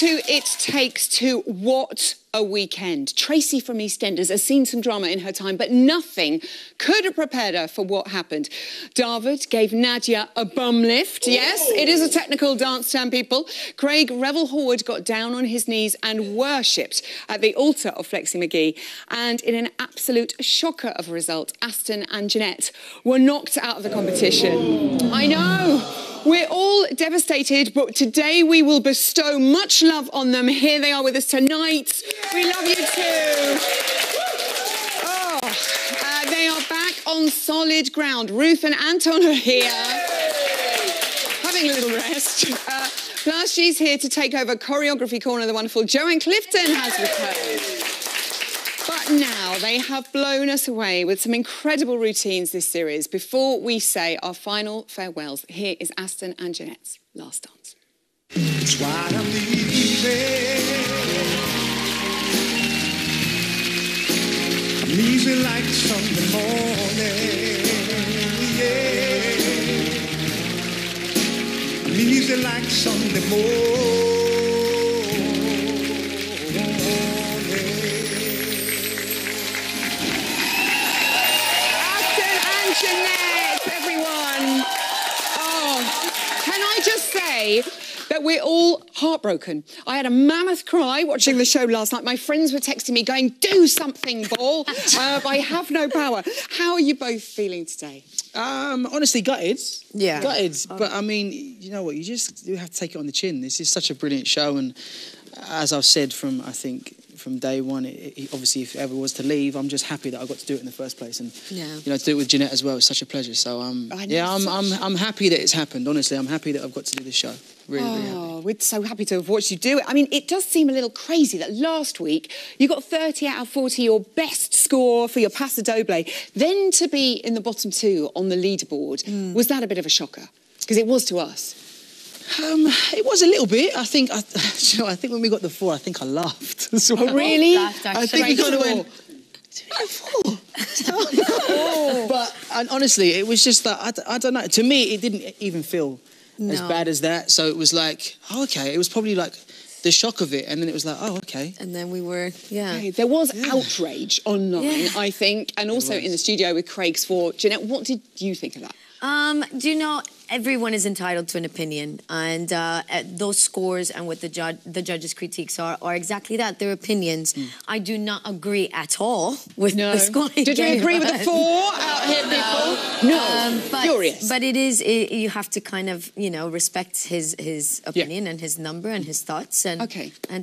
to It Takes Two. What a weekend. Tracy from EastEnders has seen some drama in her time, but nothing could have prepared her for what happened. David gave Nadia a bum lift. Yes, it is a technical dance term, people. Craig Revel-Horwood got down on his knees and worshipped at the altar of Flexi McGee. And in an absolute shocker of a result, Aston and Janette were knocked out of the competition. I know. We're all devastated, but today we will bestow much love on them. Here they are with us tonight. We love you too. They are back on solid ground. Ruth and Anton are here, having a little rest. Plus, she's here to take over Choreography Corner. The wonderful Joanne Clifton has returned. But now they have blown us away with some incredible routines this series. Before we say our final farewells, here is Aston and Janette's last dance. It's why I'm leaving. I'm leaving like Sunday morning. Yeah. I'm leaving like Sunday morning. Janette, everyone. Oh, can I just say that we're all heartbroken. I had a mammoth cry watching the show last night. My friends were texting me going, do something, Ball. I have no power. How are you both feeling today? Honestly, gutted. Yeah. Gutted. But, I mean, you know what? You have to take it on the chin. This is such a brilliant show. And as I've said from day one, obviously, if it ever was to leave, I'm just happy that I got to do it in the first place, and you know, to do it with Janette as well. It's such a pleasure. So I'm happy that it's happened. Honestly, I'm happy that I've got to do this show. Really happy. We're so happy to have watched you do it. I mean, it does seem a little crazy that last week you got 30 out of 40, your best score for your Paso Doble, then to be in the bottom two on the leaderboard. Was that a bit of a shocker? Because it was to us. It was a little bit. I think when we got the 4, I think I laughed. Oh, really? I think we kind of went, 4. But honestly, it was just that, I don't know. To me, it didn't even feel as bad as that. So it was like, oh, okay. It was probably like the shock of it. And then it was like, oh, okay. And then we were, Okay, there was outrage online, I think, and also in the studio with Craig's 4. Janette, what did you think of that? Do you know, everyone is entitled to an opinion, and those scores and what the judges' critiques are exactly that. They're opinions. I do not agree at all with the scoring. Did you agree with the 4 out here, people? No. Furious. But you have to kind of, you know, respect his opinion and his number and his thoughts, and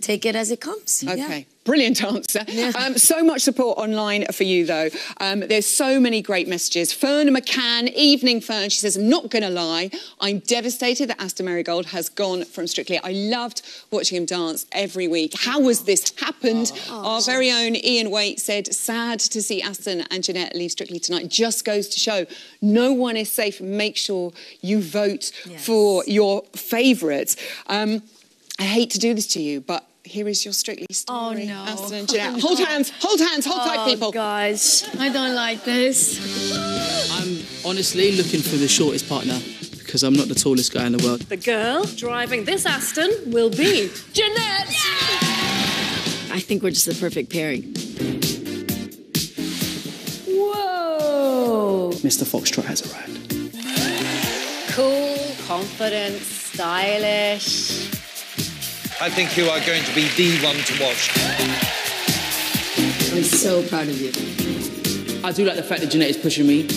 take it as it comes. Okay. Yeah. Brilliant answer. So much support online for you, though. There's so many great messages. Fern McCann, Evening Fern, she says, I'm not going to lie, I'm devastated that Aston Marigold has gone from Strictly. I loved watching him dance every week. How has this happened? Our very own Ian Waite said, sad to see Aston and Janette leave Strictly tonight. Just goes to show no one is safe. Make sure you vote for your favourites. I hate to do this to you, but here is your Strictly story. Oh, no. Aston and Janette. Hold hands, hold tight, people. Oh, guys, I don't like this. I'm honestly looking for the shortest partner because I'm not the tallest guy in the world. The girl driving this Aston will be Janette. I think we're just the perfect pairing. Whoa. Mr. Foxtrot has arrived. Cool, confident, stylish. I think you are going to be the one to watch. I'm so proud of you. I do like the fact that Janette is pushing me.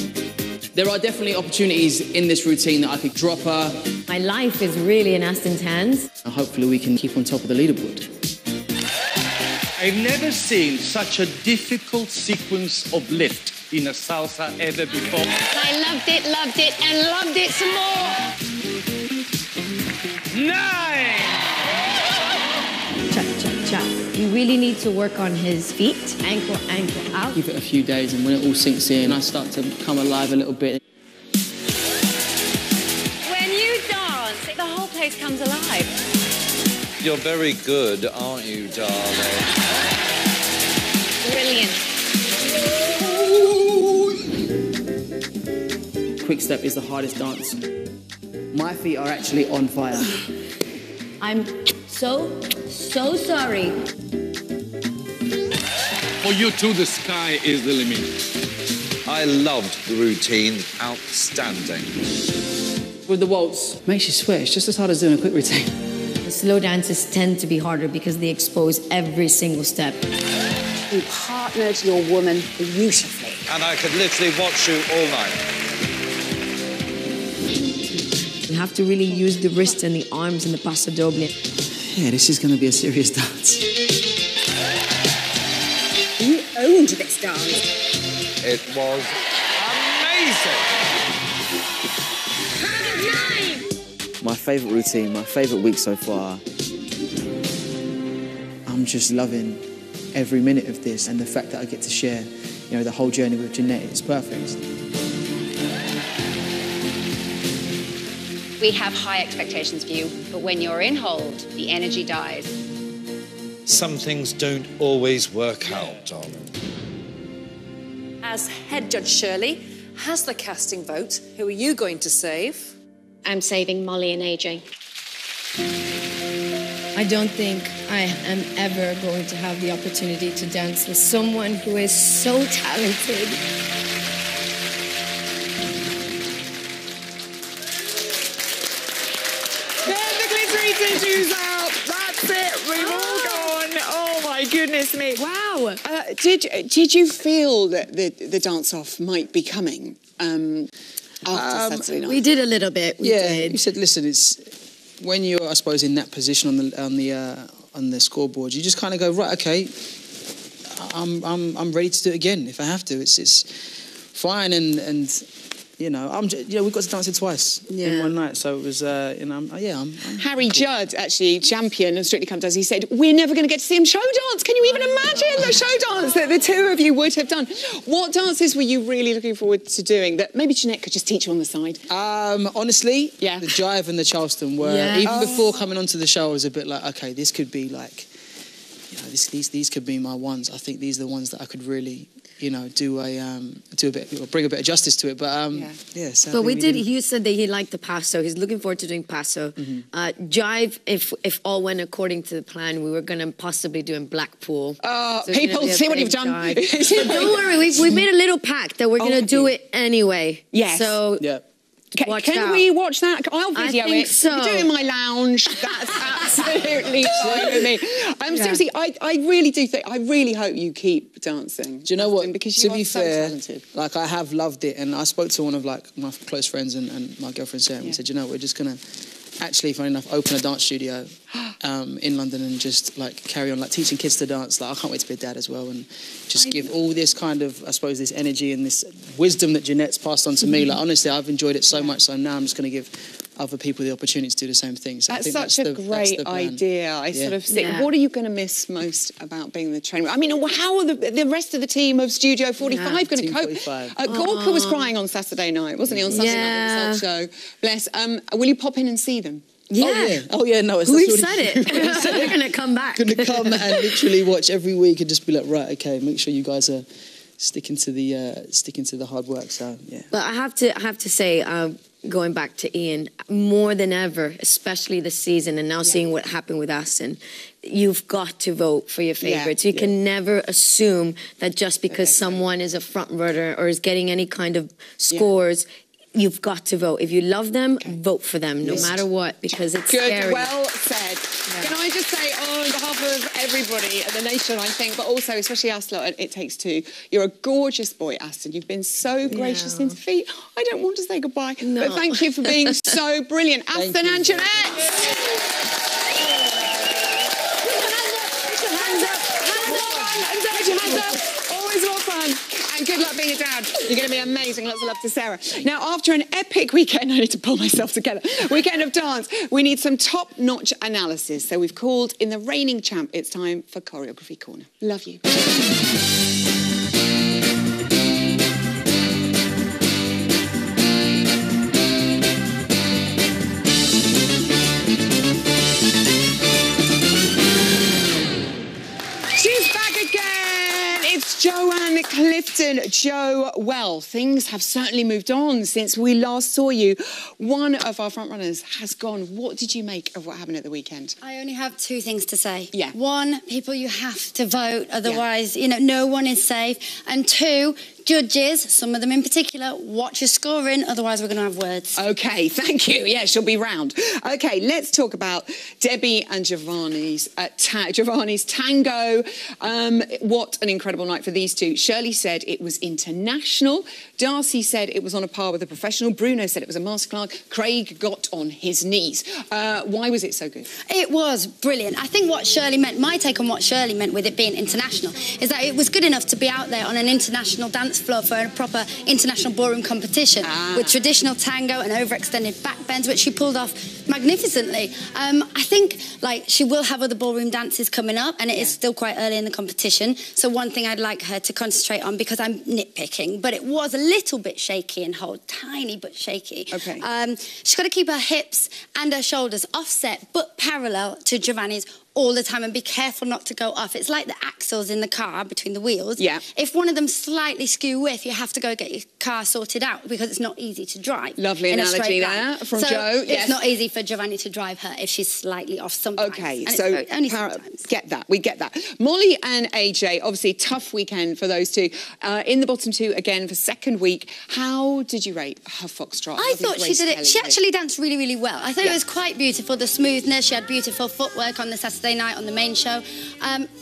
There are definitely opportunities in this routine that I could drop her. My life is really in Aston's hands. And hopefully we can keep on top of the leaderboard. I've never seen such a difficult sequence of lift in a salsa ever before. I loved it, and loved it some more. 9! Cha, cha, cha. You really need to work on his feet. Ankle, ankle out. Give it a few days, and when it all sinks in, I start to come alive a little bit. When you dance, the whole place comes alive. You're very good, aren't you, darling? Brilliant. Quick step is the hardest dance. My feet are actually on fire. I'm so so sorry. For you too, the sky is the limit. I loved the routine. Outstanding. With the waltz, makes you sweat. It's just as hard as doing a quick routine. The slow dances tend to be harder because they expose every single step. You partnered your woman beautifully. And I could literally watch you all night. You have to really use the wrists and the arms in the passo doble. Yeah, this is going to be a serious dance. You owned this dance. It was amazing. My favourite routine, my favourite week so far. I'm just loving every minute of this, and the fact that I get to share, you know, the whole journey with Janette. It's perfect. We have high expectations for you, but when you're in hold, the energy dies. Some things don't always work out, darling. As head judge Shirley has the casting vote, who are you going to save? I'm saving Molly and AJ. I don't think I am ever going to have the opportunity to dance with someone who is so talented. Get the glittery tissues out. That's it. We've all gone. Oh my goodness me! Wow. Did you feel that the dance off might be coming after Saturday night? We did a little bit. We did. You said, listen, it's when you're, I suppose, in that position on the scoreboard, you just kind of go, right, okay, I'm ready to do it again if I have to. It's fine, and you know, we got to dance it twice in one night, so it was, I'm Harry Judd, actually champion of Strictly Come Dancing, he said, we're never going to get to see him show dance. Can you even imagine the show dance that the two of you would have done? What dances were you really looking forward to doing that maybe Janette could just teach you on the side? Honestly, yeah, the jive and the Charleston were, even before coming onto the show, I was a bit like, okay, this could be like, you know, these could be my ones. I think these are the ones that I could really, you know, bring a bit of justice to it. But but we did. You said that he liked the passo. He's looking forward to doing passo. Jive, if all went according to the plan, we were going to possibly do in Blackpool. So people, see what you've done. So don't worry, we made a little pact that we're going to do it anyway. Yes. So can we watch that? I'll video I think it. so. We do it in my lounge. That's absolutely fine with me. Seriously, I really do think. I really hope you keep dancing. Do you know what? Because to you be are so fair, talented. like I have loved it, and I spoke to one of like my close friends and my girlfriend Sarah, and we said, you know, we're just gonna actually, funny enough, open a dance studio in London and just like carry on like teaching kids to dance. Like I can't wait to be a dad as well, and just give all this kind of, I suppose, this energy and this wisdom that Janette's passed on to me. Like honestly, I've enjoyed it so much. So now I'm just going to give other people the opportunity to do the same thing. So That's I think such a great idea. I sort of think, what are you going to miss most about being the trainer? I mean, how are the rest of the team of Studio 45 going to cope? 45. Gorka was crying on Saturday night, wasn't he? On Saturday night, the show. Bless. Will you pop in and see them? Yeah. Oh yeah. No, we've said it. We're going to come back. Going to come and literally watch every week and just be like, right, okay, make sure you guys are sticking to the hard work. So yeah. But I have to say, going back to Ian, more than ever, especially this season, and now seeing what happened with Aston, you've got to vote for your favourites. You can never assume that just because someone is a front runner or is getting any kind of scores. You've got to vote. If you love them, vote for them, no matter what, because it's scary. Well said. Can I just say, on behalf of everybody and the nation, I think, but also especially us lot at It Takes Two, you're a gorgeous boy, Aston. You've been so gracious in defeat. I don't want to say goodbye, but thank you for being so brilliant. Aston and Janette. Hands up. Always more fun. And good luck being a dad. You're going to be amazing. Lots of love to Sarah. Now, after an epic weekend, I need to pull myself together, weekend of dance, we need some top-notch analysis. So we've called in the reigning champ. It's time for Choreography Corner. Love you. Joanne Clifton. Listen, Joe, well, things have certainly moved on since we last saw you. One of our frontrunners has gone. What did you make of what happened at the weekend? I only have two things to say. Yeah. One, people, you have to vote, otherwise, you know, no one is safe. And two, judges, some of them in particular, watch your scoring, otherwise we're going to have words. OK, thank you. Yeah, she'll be round. OK, let's talk about Debbie and Giovanni's tango. What an incredible night for these two. Shirley said it was international. Darcy said it was on a par with a professional. Bruno said it was a masterclass. Craig got on his knees. Why was it so good? It was brilliant. I think what Shirley meant, my take on what Shirley meant with it being international, is that it was good enough to be out there on an international dance floor for a proper international ballroom competition with traditional tango and overextended backbends, which she pulled off magnificently. I think, like, she will have other ballroom dances coming up, and it is still quite early in the competition. So one thing I'd like her to concentrate on, because I'm nitpicking, but it was a little bit shaky and hold, tiny but shaky. Okay. She's got to keep her hips and her shoulders offset but parallel to Giovanni's all the time, and be careful not to go off. It's like the axles in the car between the wheels. Yeah. If one of them slightly skew with, you have to go get your car sorted out, because it's not easy to drive. Lovely in analogy a there from so Joe. It's not easy for Giovanni to drive her if she's slightly off sometimes. OK, and so only sometimes. get that, we get that. Molly and AJ, obviously tough weekend for those two. In the bottom two again for second week. How did you rate her foxtrot? I thought she did it. She actually danced really, really well. I thought it was quite beautiful, the smoothness. She had beautiful footwork on the Saturday night on the main show.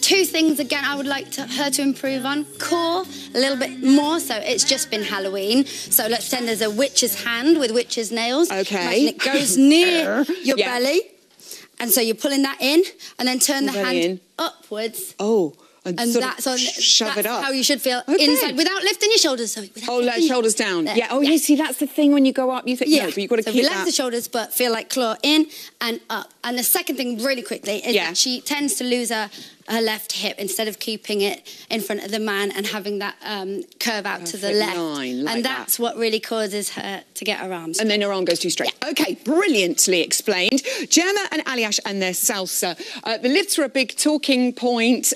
Two things again I would like her to improve on. Core a little bit more. So it's just been Halloween, so let's pretend there's a witch's hand with witch's nails. Okay. Imagine it goes near your belly, and so you're pulling that in, and then turn the hand upwards. Oh. And that's on. Shove it up. How you should feel inside, without lifting your shoulders. So let shoulders down. There. Yeah. Oh, yeah. See, that's the thing when you go up. You think no, but you've got to keep relax the shoulders, but feel like claw in and up. And the second thing, really quickly, is that she tends to lose her left hip instead of keeping it in front of the man and having that curve out to the left. And that's what really causes her to get her arms. And then her arm goes too straight. Yeah. OK, brilliantly explained. Gemma and Aliash and their salsa. The lifts were a big talking point.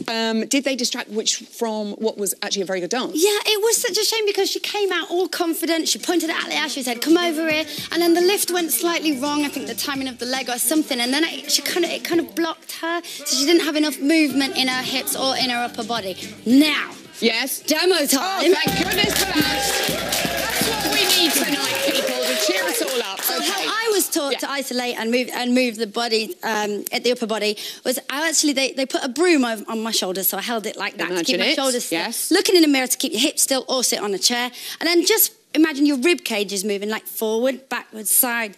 Did they distract from what was actually a very good dance? Yeah, it was such a shame, because she came out all confident. She pointed at Aliash, she said, come over here. And then the lift went slightly wrong. I think the timing of the leg or something. And then it kind of blocked her. So she didn't have enough movement in her hips or in her upper body. Now. Yes. Demo time. Oh, thank goodness for that. That's what we need tonight, people, to cheer us all up. So how I was taught to isolate and move the body at the upper body was they put a broom on my shoulders, so I held it like that to keep my shoulders still. Yes. Looking in the mirror to keep your hips still, or sit on a chair, and then just imagine your rib cage is moving, like forward, backwards, side,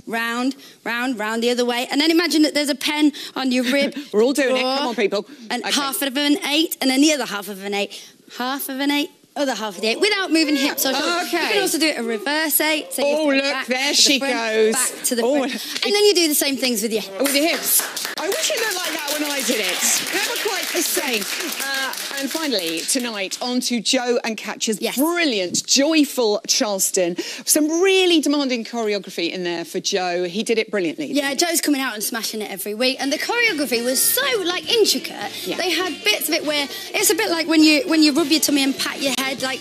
round, round the other way. And then imagine that there's a pen on your rib. We're all doing it. Come on, people. And half of an 8, and then the other half of an 8. Half of an 8, other half of the 8, without moving hips or shoulders. Okay. You can also do it a reverse 8. So look, there she goes. Back to the front. And then you do the same things with your hips. With your hips. I wish it looked like that when I did it. Never quite the same. And finally, tonight, on to Joe and Katja's brilliant, joyful Charleston. Some really demanding choreography in there for Joe. He did it brilliantly. Yeah, Joe's coming out and smashing it every week. And the choreography was so, like, intricate. Yeah. They had bits of it where it's a bit like when you rub your tummy and pat your head, like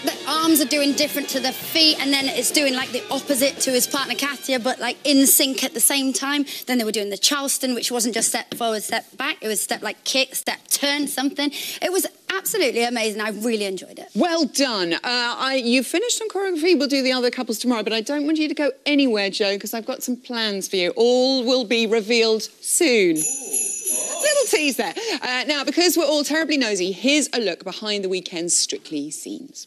the arms are doing different to the feet, and then it's doing like the opposite to his partner Katja, but like in sync at the same time. Then they were doing the Charleston, which wasn't just step forward, step back. It was step like kick, step turn, something. It was absolutely amazing. I really enjoyed it. Well done. You finished on choreography. We'll do the other couples tomorrow, but I don't want you to go anywhere, Joe, because I've got some plans for you. All will be revealed soon. Little tease there. Now, because we're all terribly nosy, here's a look behind the weekend's Strictly scenes.